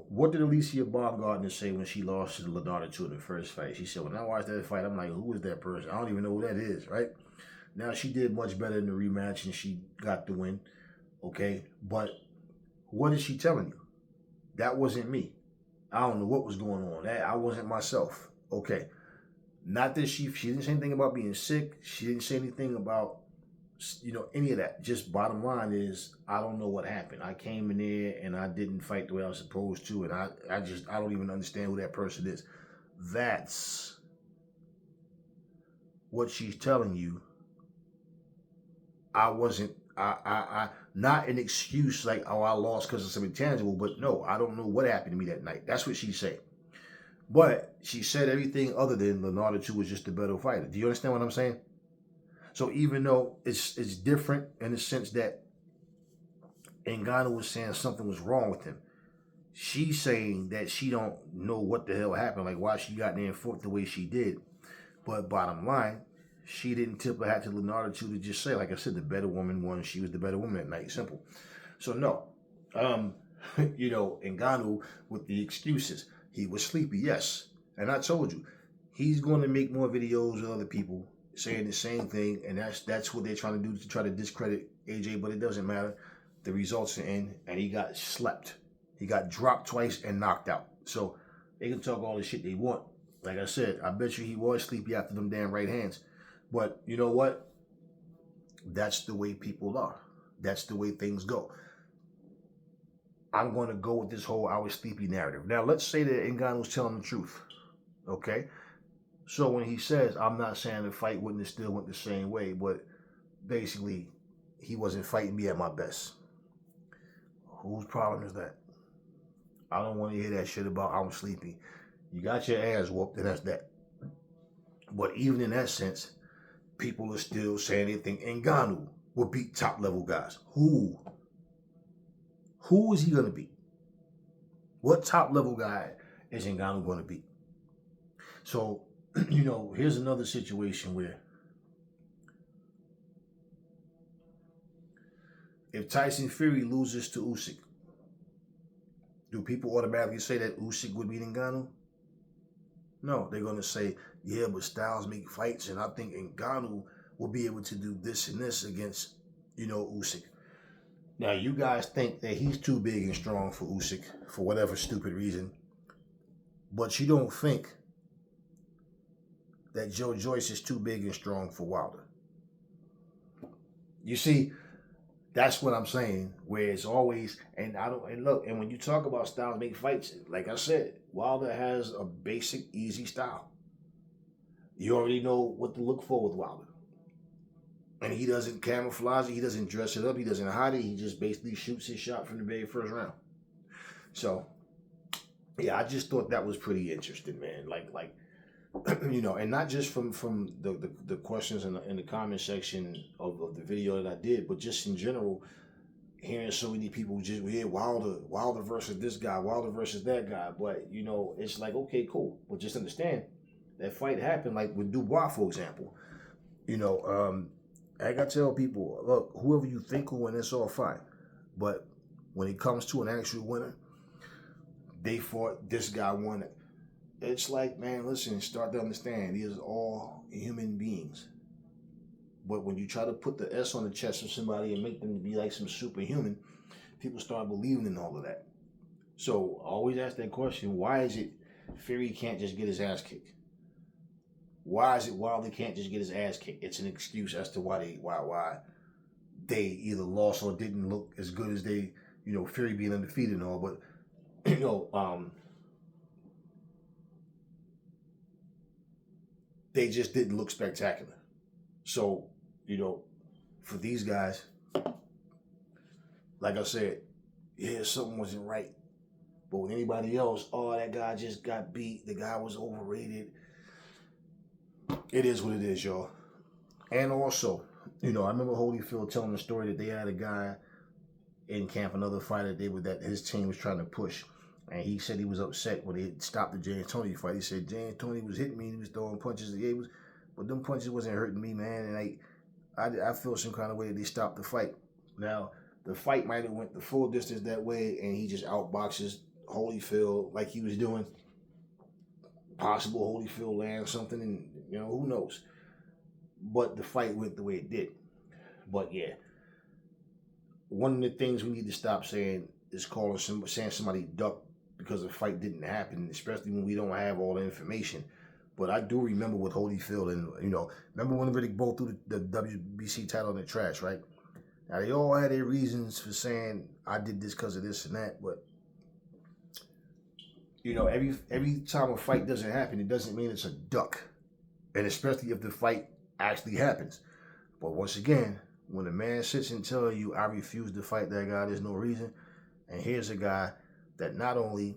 What did Alicia Baumgartner say when she lost to Leonardo in the first fight? She said, when I watched that fight, I'm like, who is that person? I don't even know who that is, right? Now, she did much better in the rematch, and she got the win, okay? But what is she telling you? That wasn't me. I don't know what was going on. I wasn't myself, okay? Not that she didn't say anything about being sick. She didn't say anything about any of that. Just bottom line is, I don't know what happened. I came in there and I didn't fight the way I was supposed to, and I don't even understand who that person is. That's what she's telling you. I wasn't, not an excuse like, oh, I lost because of some intangible, but no, I don't know what happened to me that night. That's what she said. But she said everything other than Leonardo 2 was just a better fighter. Do you understand what I'm saying? So even though it's different in the sense that Ngannou was saying something was wrong with him, she's saying that she don't know what the hell happened, like why she got there and fought the way she did. But bottom line, she didn't tip her hat to Leonardo to just say, like I said, the better woman won. She was the better woman that night. Simple. So no, Ngannou with the excuses. He was sleepy, yes. And I told you, he's going to make more videos with other people saying the same thing, and that's what they're trying to do, to try to discredit AJ, but it doesn't matter. The results are in, and he got slept. He got dropped twice and knocked out. So they can talk all the shit they want. Like I said, I bet you he was sleepy after them damn right hands. But you know what? That's the way people are. That's the way things go. I'm going to go with this whole I was sleepy narrative. Now, let's say that Ngannou's telling the truth. Okay? So when he says, I'm not saying the fight wouldn't have still went the same way, but basically, he wasn't fighting me at my best. Whose problem is that? I don't want to hear that shit about I'm sleepy. You got your ass whooped, and that's that. But even in that sense, people are still saying they think Ngannou will beat top-level guys. Who? Who is he going to beat? What top-level guy is Ngannou going to beat? So, here's another situation where if Tyson Fury loses to Usyk, do people automatically say that Usyk would beat Ngannou? No, they're going to say, yeah, but styles make fights, and I think Ngannou will be able to do this and this against, Usyk. Now, you guys think that he's too big and strong for Usyk for whatever stupid reason, but you don't think that Joe Joyce is too big and strong for Wilder. You see, that's what I'm saying, where it's always, and when you talk about styles make fights, like I said, Wilder has a basic, easy style. You already know what to look for with Wilder. And he doesn't camouflage it, he doesn't dress it up, he doesn't hide it, he just basically shoots his shot from the very first round. So, yeah, I just thought that was pretty interesting, man. Like, and not just from the questions in the comment section of the video that I did, but just in general, hearing so many people just, yeah, Wilder versus this guy, Wilder versus that guy. But, you know, it's like, okay, cool. But just understand that fight happened, like with Dubois, for example. You know, I got to tell people, look, whoever you think will win, it's all fine. But when it comes to an actual winner, they fought, this guy won it. It's like, man, listen, start to understand, these are all human beings. But when you try to put the S on the chest of somebody and make them be like some superhuman, people start believing in all of that. So always ask that question, why is it Fury can't just get his ass kicked? Why is it Wilder can't just get his ass kicked? It's an excuse as to why they either lost or didn't look as good as they, you know, Fury being undefeated and all, but you know, they just didn't look spectacular. So, you know, for these guys, like I said, yeah, something wasn't right. But with anybody else, oh, that guy just got beat. The guy was overrated. It is what it is, y'all. And also, you know, I remember Holyfield telling the story that they had a guy in camp, another fighter that his team was trying to push. And he said he was upset when they stopped the Jay Antonio fight. He said Jay Antonio was hitting me, he was throwing punches. Yeah, but them punches wasn't hurting me, man. And I feel some kind of way that they stopped the fight. Now, the fight might have went the full distance that way, and he just outboxes Holyfield like he was doing. Possible Holyfield lands something, and you know, who knows. But the fight went the way it did. But yeah, one of the things we need to stop saying is saying somebody ducked because the fight didn't happen, especially when we don't have all the information. But I do remember with Holyfield, and you know, remember when Riddick Bowe threw the WBC title in the trash, right? Now they all had their reasons for saying I did this because of this and that, but you know, every time a fight doesn't happen, it doesn't mean it's a duck, and especially if the fight actually happens. But once again, when a man sits and tells you, I refuse to fight that guy, there's no reason. And here's a guy that not only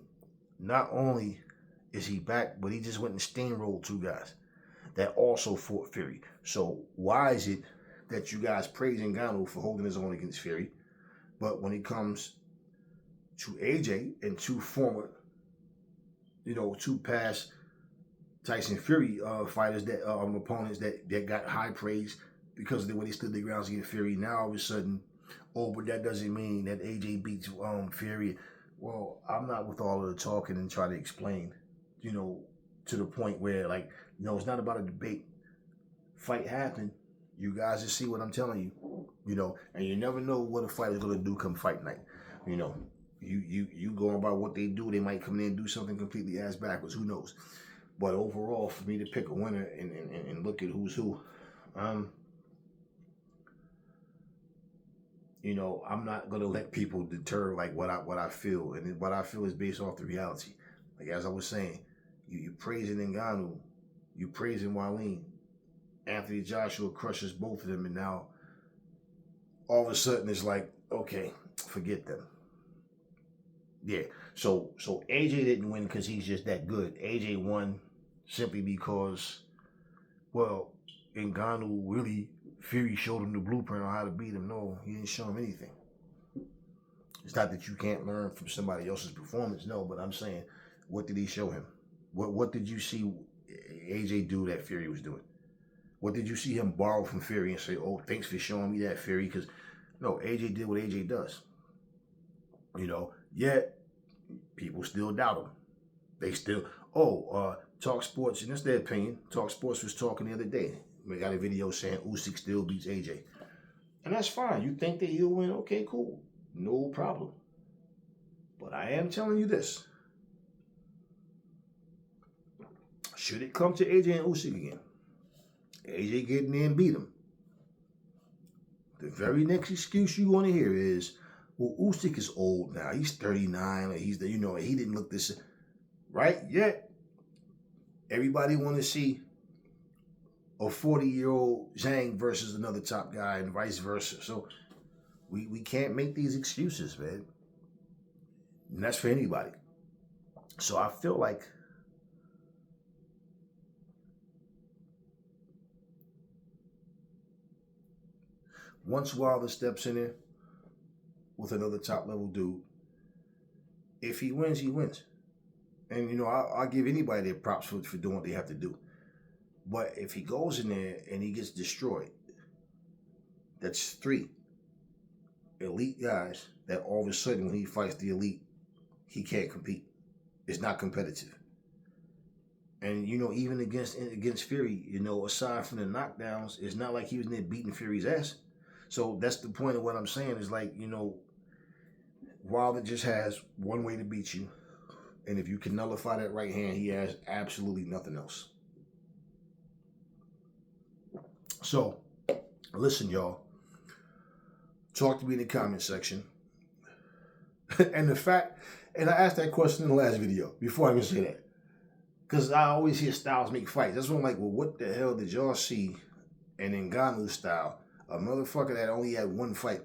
is he back, but he just went and steamrolled two guys that also fought Fury. So why is it that you guys praise Ngannou for holding his own against Fury, but when it comes to AJ and two former, you know, two past Tyson Fury fighters that opponents that got high praise because of the way they stood their grounds against Fury, now all of a sudden, oh, but that doesn't mean that AJ beats Fury. Well, I'm not with all of the talking and try to explain, you know, to the point where, like, no, it's not about a debate. Fight happened. You guys just see what I'm telling you, you know, and you never know what a fighter's going to do come fight night. You know, you going by what they do, they might come in and do something completely ass backwards. Who knows? But overall, for me to pick a winner and look at who's who, you know, I'm not gonna let people deter like what I feel, and what I feel is based off the reality. Like as I was saying, you praising Ngannou, you praising Wallin, Anthony Joshua crushes both of them, and now all of a sudden it's like, okay, forget them. Yeah, so AJ didn't win because he's just that good. AJ won simply because, well, Ngannou really, Fury showed him the blueprint on how to beat him. No, he didn't show him anything. It's not that you can't learn from somebody else's performance, no, but I'm saying, what did he show him? What did you see AJ do that Fury was doing? What did you see him borrow from Fury and say, oh, thanks for showing me that, Fury? Because, no, AJ did what AJ does. You know, yet people still doubt him. They still, Talk Sports, and that's their opinion. Talk Sports was talking the other day. We got a video saying Usyk still beats AJ. And that's fine. You think that he'll win? Okay, cool. No problem. But I am telling you this. Should it come to AJ and Usyk again, AJ getting there and beat him, the very next excuse you want to hear is, well, Usyk is old now. He's 39, or he didn't look this, right? Yet, everybody want to see a 40-year-old Zhang versus another top guy and vice versa. So we can't make these excuses, man. And that's for anybody. So I feel like once Wilder steps in there, with another top level dude. If he wins, he wins. And, you know, I'll give anybody their props for doing what they have to do. But if he goes in there and he gets destroyed, that's 3 elite guys that all of a sudden when he fights the elite, he can't compete. It's not competitive. And, you know, even against Fury, you know, aside from the knockdowns, it's not like he was in there beating Fury's ass. So that's the point of what I'm saying is like, you know, Wilder just has one way to beat you. And if you can nullify that right hand, he has absolutely nothing else. So, listen, y'all. Talk to me in the comment section. And I asked that question in the last video, before I even say that. Because I always hear Styles make fights. That's why I'm like, well, what the hell did y'all see in Ngannou's style? A motherfucker that only had one fight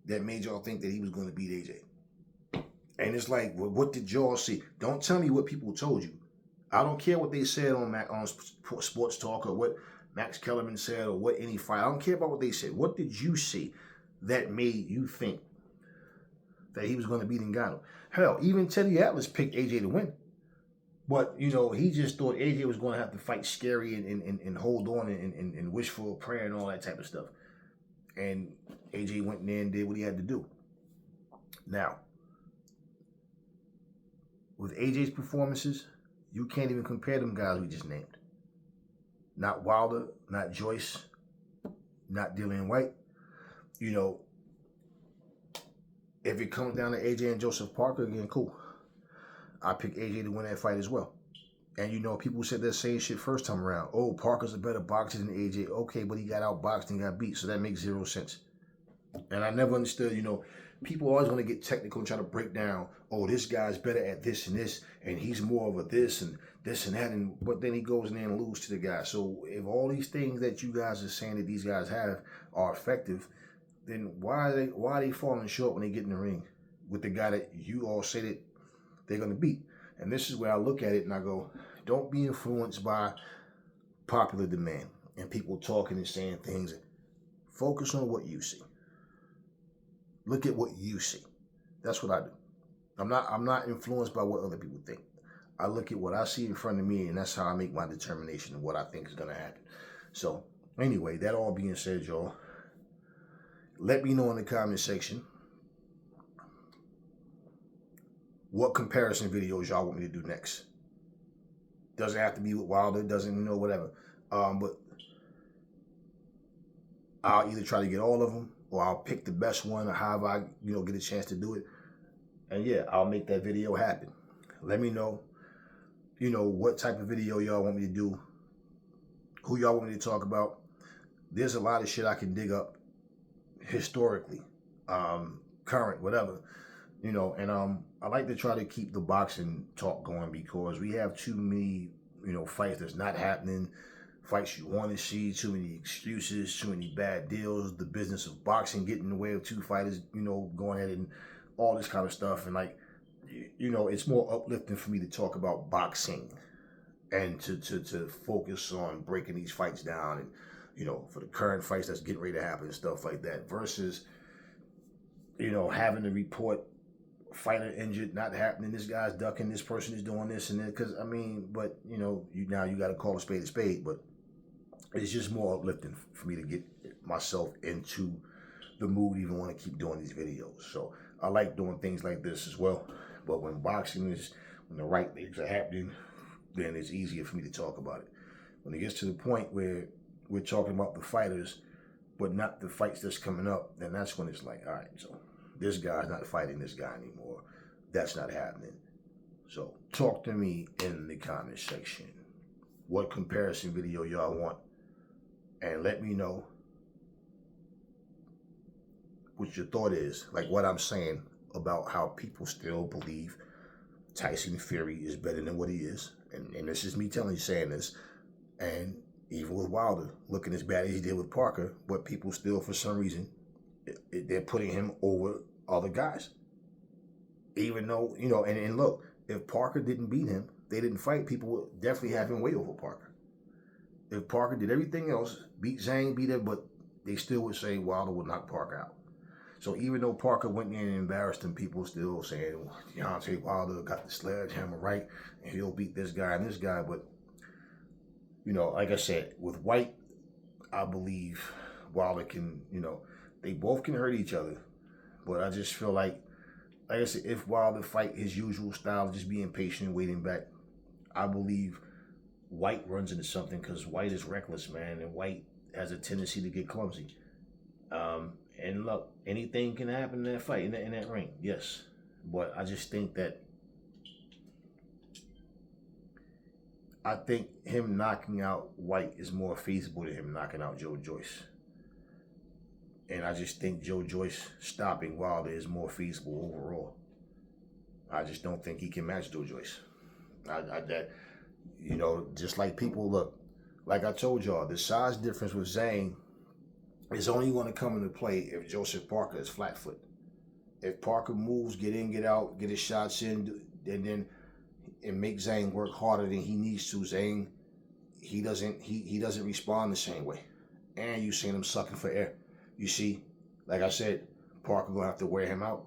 that made y'all think that he was going to beat AJ. And it's like, well, what did y'all see? Don't tell me what people told you. I don't care what they said on Sports Talk or what Max Kellerman said or what any fight. I don't care about what they said. What did you see that made you think that he was going to beat Ngannou? Hell, even Teddy Atlas picked AJ to win. But, you know, he just thought AJ was going to have to fight scary and hold on and wish for a prayer and all that type of stuff. And AJ went in there and did what he had to do. Now, with AJ's performances, you can't even compare them guys we just named. Not Wilder, not Joyce, not Dillian White. You know, if it comes down to AJ and Joseph Parker, again, cool. I pick AJ to win that fight as well. And, you know, people said that same shit first time around. Oh, Parker's a better boxer than AJ. Okay, but he got outboxed and got beat, so that makes 0 sense. And I never understood, you know, people always want to get technical and try to break down, oh, this guy's better at this and this, and he's more of a this and that, but then he goes in there and loses to the guy. So if all these things that you guys are saying that these guys have are effective, then why are they falling short when they get in the ring with the guy that you all say that they're going to beat? And this is where I look at it and I go, don't be influenced by popular demand and people talking and saying things. Focus on what you see. Look at what you see. That's what I do. I'm not influenced by what other people think. I look at what I see in front of me, and that's how I make my determination of what I think is going to happen. So, anyway, that all being said, y'all, let me know in the comment section what comparison videos y'all want me to do next. Doesn't have to be with Wilder, doesn't, you know, whatever. But I'll either try to get all of them, or I'll pick the best one, or however I, you know, get a chance to do it. And yeah, I'll make that video happen. Let me know, you know, what type of video y'all want me to do, who y'all want me to talk about. There's a lot of shit I can dig up historically, current, whatever, you know. And I like to try to keep the boxing talk going because we have too many, you know, fights that's not happening, fights you want to see, too many excuses, too many bad deals, the business of boxing getting in the way of two fighters, you know, going ahead and all this kind of stuff. And like, you know, it's more uplifting for me to talk about boxing and to focus on breaking these fights down and, you know, for the current fights that's getting ready to happen and stuff like that versus, you know, having to report fighter injured, not happening, this guy's ducking, this person is doing this and that. Because, I mean, but, you know, you got to call a spade, but it's just more uplifting for me to get myself into the mood, even want to keep doing these videos. So I like doing things like this as well. But when boxing is, when the right things are happening, then it's easier for me to talk about it. When it gets to the point where we're talking about the fighters, but not the fights that's coming up, then that's when it's like, all right, so this guy's not fighting this guy anymore. That's not happening. So talk to me in the comment section. What comparison video y'all want? And let me know what your thought is. Like what I'm saying about how people still believe Tyson Fury is better than what he is. And this is me saying this. And even with Wilder, looking as bad as he did with Parker, but people still, for some reason, they're putting him over other guys. Even though, you know, and look, if Parker didn't beat him, they didn't fight, people would definitely have him way over Parker. If Parker did everything else, beat Zhang, beat him, but they still would say Wilder would knock Parker out. So even though Parker went in and embarrassed him, people still saying Deontay Wilder got the sledgehammer right and he'll beat this guy and this guy. But, you know, like I said, with White, I believe Wilder can, you know, they both can hurt each other. But I just feel like I said, if Wilder fight his usual style, just being patient and waiting back, I believe White runs into something because White is reckless, man, and White has a tendency to get clumsy. And look, anything can happen in that fight, in that ring, yes. But I just think that him knocking out White is more feasible than him knocking out Joe Joyce. And I just think Joe Joyce stopping Wilder is more feasible overall. I just don't think he can match Joe Joyce. That, you know, just like people look, like I told y'all, the size difference with Zhang is only going to come into play if Joseph Parker is flat-foot. If Parker moves, get in, get out, get his shots in, and make Zhang work harder than he needs to, Zhang, he doesn't respond the same way. And you seen him sucking for air. You see, like I said, Parker gonna have to wear him out.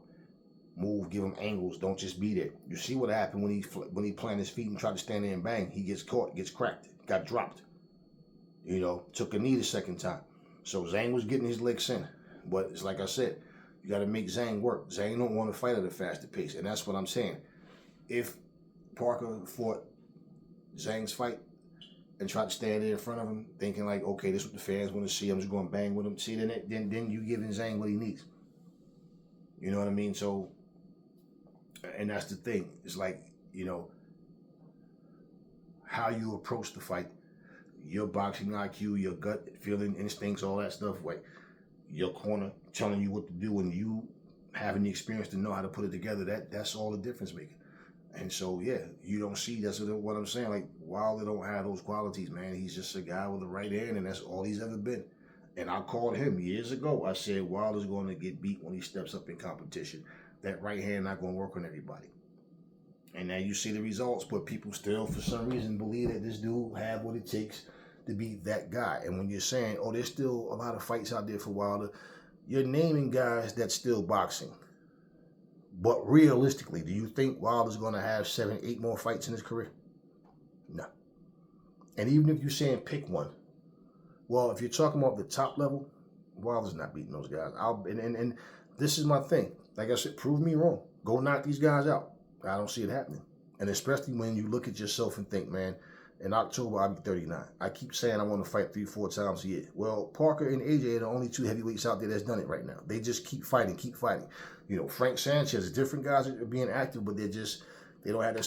Move, give him angles. Don't just be there. You see what happened when he planted his feet and tried to stand there and bang. He gets caught, gets cracked, got dropped. You know, took a knee the second time. So Zhang was getting his licks in. But it's like I said, you got to make Zhang work. Zhang don't want to fight at a faster pace. And that's what I'm saying. If Parker fought Zhang's fight and tried to stand there in front of him, thinking like, okay, this is what the fans want to see. I'm just going to bang with him. See, then you giving Zhang what he needs. You know what I mean? So, and that's the thing. It's like, you know, how you approach the fight, your boxing IQ, your gut feeling, instincts, all that stuff, like your corner telling you what to do and you having the experience to know how to put it together, that's all the difference making. And so, yeah, you don't see, that's what I'm saying, like Wilder don't have those qualities, man. He's just a guy with a right hand and that's all he's ever been. And I called him years ago. I said Wilder's going to get beat when he steps up in competition. That right hand not going to work on everybody. And now you see the results, but people still, for some reason, believe that this dude have what it takes to be that guy. And when you're saying, oh, there's still a lot of fights out there for Wilder, you're naming guys that's still boxing. But realistically, do you think Wilder's going to have 7, 8 more fights in his career? No. And even if you're saying pick one, well, if you're talking about the top level, Wilder's not beating those guys. And this is my thing. Like I said, prove me wrong. Go knock these guys out. I don't see it happening. And especially when you look at yourself and think, man, in October, I'll be 39. I keep saying I want to fight 3-4 times a year. Well, Parker and AJ are the only 2 heavyweights out there that's done it right now. They just keep fighting. You know, Frank Sanchez, different guys are being active, but they don't have that